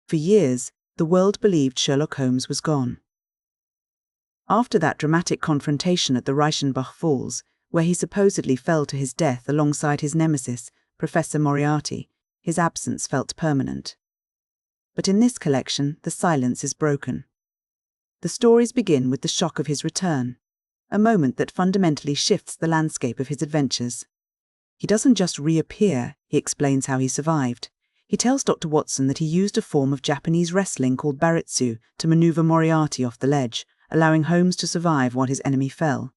For years, the world believed Sherlock Holmes was gone. After that dramatic confrontation at the Reichenbach Falls, where he supposedly fell to his death alongside his nemesis, Professor Moriarty, his absence felt permanent. But in this collection, the silence is broken. The stories begin with the shock of his return, a moment that fundamentally shifts the landscape of his adventures. He doesn't just reappear, he explains how he survived. He tells Dr. Watson that he used a form of Japanese wrestling called baritsu to maneuver Moriarty off the ledge, allowing Holmes to survive while his enemy fell.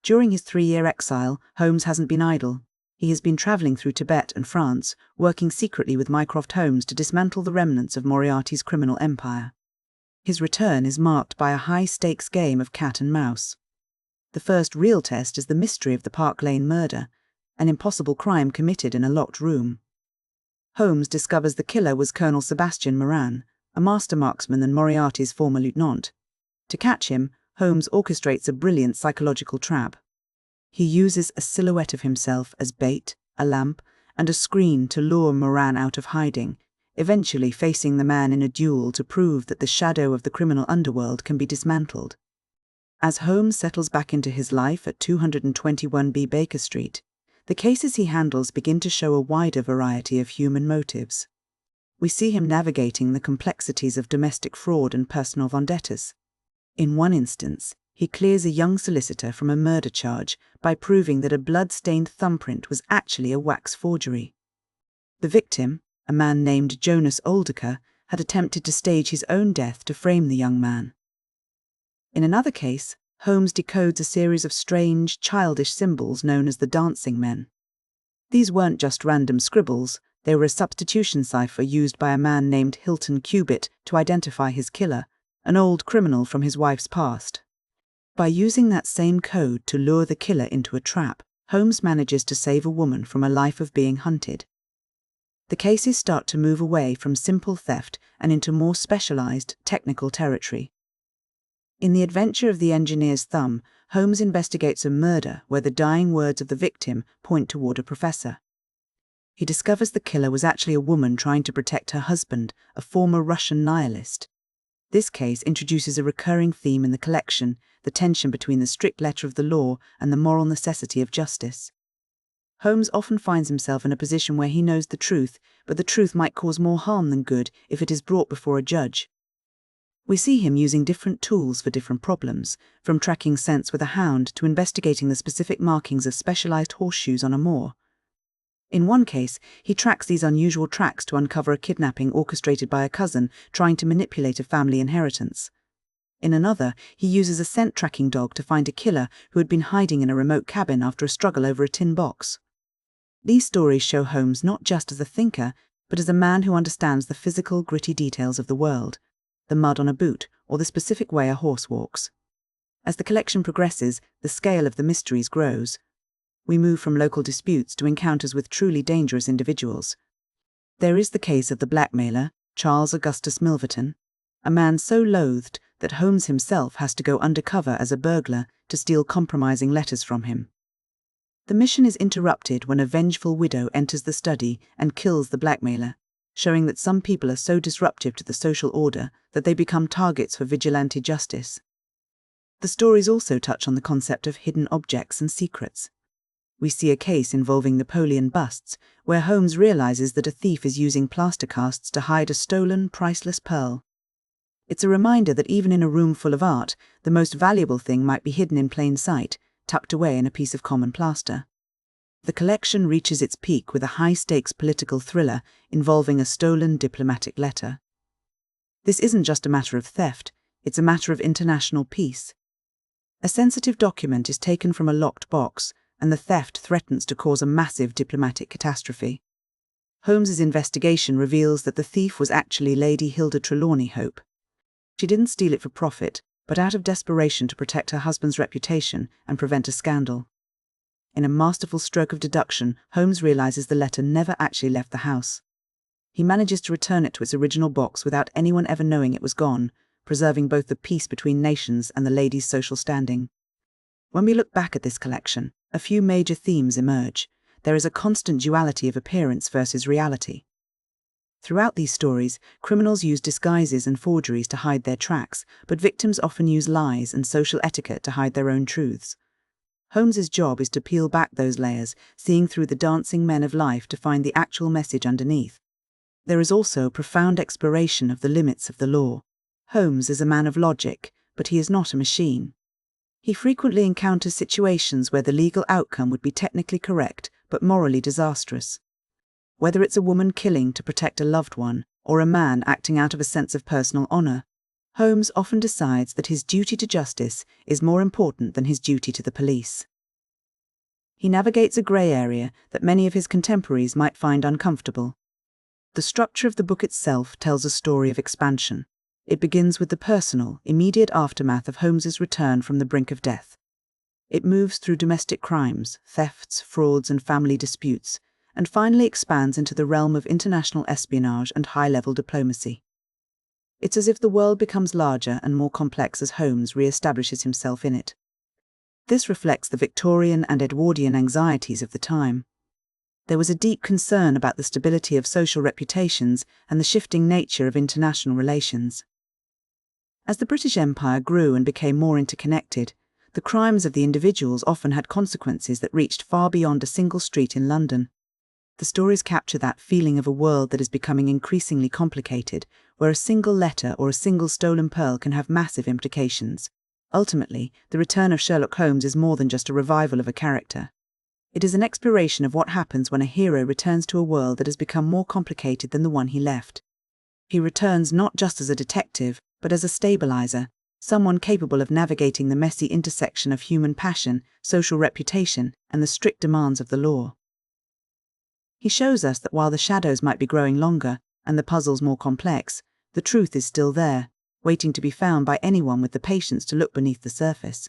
During his 3-year exile, Holmes hasn't been idle. He has been travelling through Tibet and France, working secretly with Mycroft Holmes to dismantle the remnants of Moriarty's criminal empire. His return is marked by a high-stakes game of cat and mouse. The first real test is the mystery of the Park Lane murder, an impossible crime committed in a locked room. Holmes discovers the killer was Colonel Sebastian Moran, a master marksman and Moriarty's former lieutenant. To catch him, Holmes orchestrates a brilliant psychological trap. He uses a silhouette of himself as bait, a lamp, and a screen to lure Moran out of hiding, eventually facing the man in a duel to prove that the shadow of the criminal underworld can be dismantled. As Holmes settles back into his life at 221B Baker Street, the cases he handles begin to show a wider variety of human motives. We see him navigating the complexities of domestic fraud and personal vendettas. In one instance, he clears a young solicitor from a murder charge by proving that a blood-stained thumbprint was actually a wax forgery. The victim, a man named Jonas Oldecker, had attempted to stage his own death to frame the young man. In another case, Holmes decodes a series of strange, childish symbols known as the dancing men. These weren't just random scribbles, they were a substitution cipher used by a man named Hilton Cubitt to identify his killer, an old criminal from his wife's past. By using that same code to lure the killer into a trap, Holmes manages to save a woman from a life of being hunted. The cases start to move away from simple theft and into more specialized, technical territory. In The Adventure of the Engineer's Thumb, Holmes investigates a murder where the dying words of the victim point toward a professor. He discovers the killer was actually a woman trying to protect her husband, a former Russian nihilist. This case introduces a recurring theme in the collection, the tension between the strict letter of the law and the moral necessity of justice. Holmes often finds himself in a position where he knows the truth, but the truth might cause more harm than good if it is brought before a judge. We see him using different tools for different problems, from tracking scents with a hound to investigating the specific markings of specialized horseshoes on a moor. In one case, he tracks these unusual tracks to uncover a kidnapping orchestrated by a cousin trying to manipulate a family inheritance. In another, he uses a scent tracking dog to find a killer who had been hiding in a remote cabin after a struggle over a tin box. These stories show Holmes not just as a thinker, but as a man who understands the physical, gritty details of the world, the mud on a boot, or the specific way a horse walks. As the collection progresses, the scale of the mysteries grows. We move from local disputes to encounters with truly dangerous individuals. There is the case of the blackmailer, Charles Augustus Milverton, a man so loathed that Holmes himself has to go undercover as a burglar to steal compromising letters from him. The mission is interrupted when a vengeful widow enters the study and kills the blackmailer, showing that some people are so disruptive to the social order that they become targets for vigilante justice. The stories also touch on the concept of hidden objects and secrets. We see a case involving Napoleon busts, where Holmes realizes that a thief is using plaster casts to hide a stolen, priceless pearl. It's a reminder that even in a room full of art, the most valuable thing might be hidden in plain sight, tucked away in a piece of common plaster. The collection reaches its peak with a high-stakes political thriller involving a stolen diplomatic letter. This isn't just a matter of theft, it's a matter of international peace. A sensitive document is taken from a locked box, and the theft threatens to cause a massive diplomatic catastrophe. Holmes's investigation reveals that the thief was actually Lady Hilda Trelawney Hope. She didn't steal it for profit, but out of desperation to protect her husband's reputation and prevent a scandal. In a masterful stroke of deduction, Holmes realizes the letter never actually left the house. He manages to return it to its original box without anyone ever knowing it was gone, preserving both the peace between nations and the lady's social standing. When we look back at this collection, a few major themes emerge. There is a constant duality of appearance versus reality. Throughout these stories, criminals use disguises and forgeries to hide their tracks, but victims often use lies and social etiquette to hide their own truths. Holmes's job is to peel back those layers, seeing through the dancing men of life to find the actual message underneath. There is also profound exploration of the limits of the law. Holmes is a man of logic, but he is not a machine. He frequently encounters situations where the legal outcome would be technically correct, but morally disastrous. Whether it's a woman killing to protect a loved one, or a man acting out of a sense of personal honor, Holmes often decides that his duty to justice is more important than his duty to the police. He navigates a grey area that many of his contemporaries might find uncomfortable. The structure of the book itself tells a story of expansion. It begins with the personal, immediate aftermath of Holmes's return from the brink of death. It moves through domestic crimes, thefts, frauds, and family disputes, and finally expands into the realm of international espionage and high-level diplomacy. It's as if the world becomes larger and more complex as Holmes re-establishes himself in it. This reflects the Victorian and Edwardian anxieties of the time. There was a deep concern about the stability of social reputations and the shifting nature of international relations. As the British Empire grew and became more interconnected, the crimes of the individuals often had consequences that reached far beyond a single street in London. The stories capture that feeling of a world that is becoming increasingly complicated, where a single letter or a single stolen pearl can have massive implications. Ultimately, The Return of Sherlock Holmes is more than just a revival of a character. It is an exploration of what happens when a hero returns to a world that has become more complicated than the one he left. He returns not just as a detective, but as a stabilizer, someone capable of navigating the messy intersection of human passion, social reputation, and the strict demands of the law. He shows us that while the shadows might be growing longer, and the puzzles more complex, the truth is still there, waiting to be found by anyone with the patience to look beneath the surface.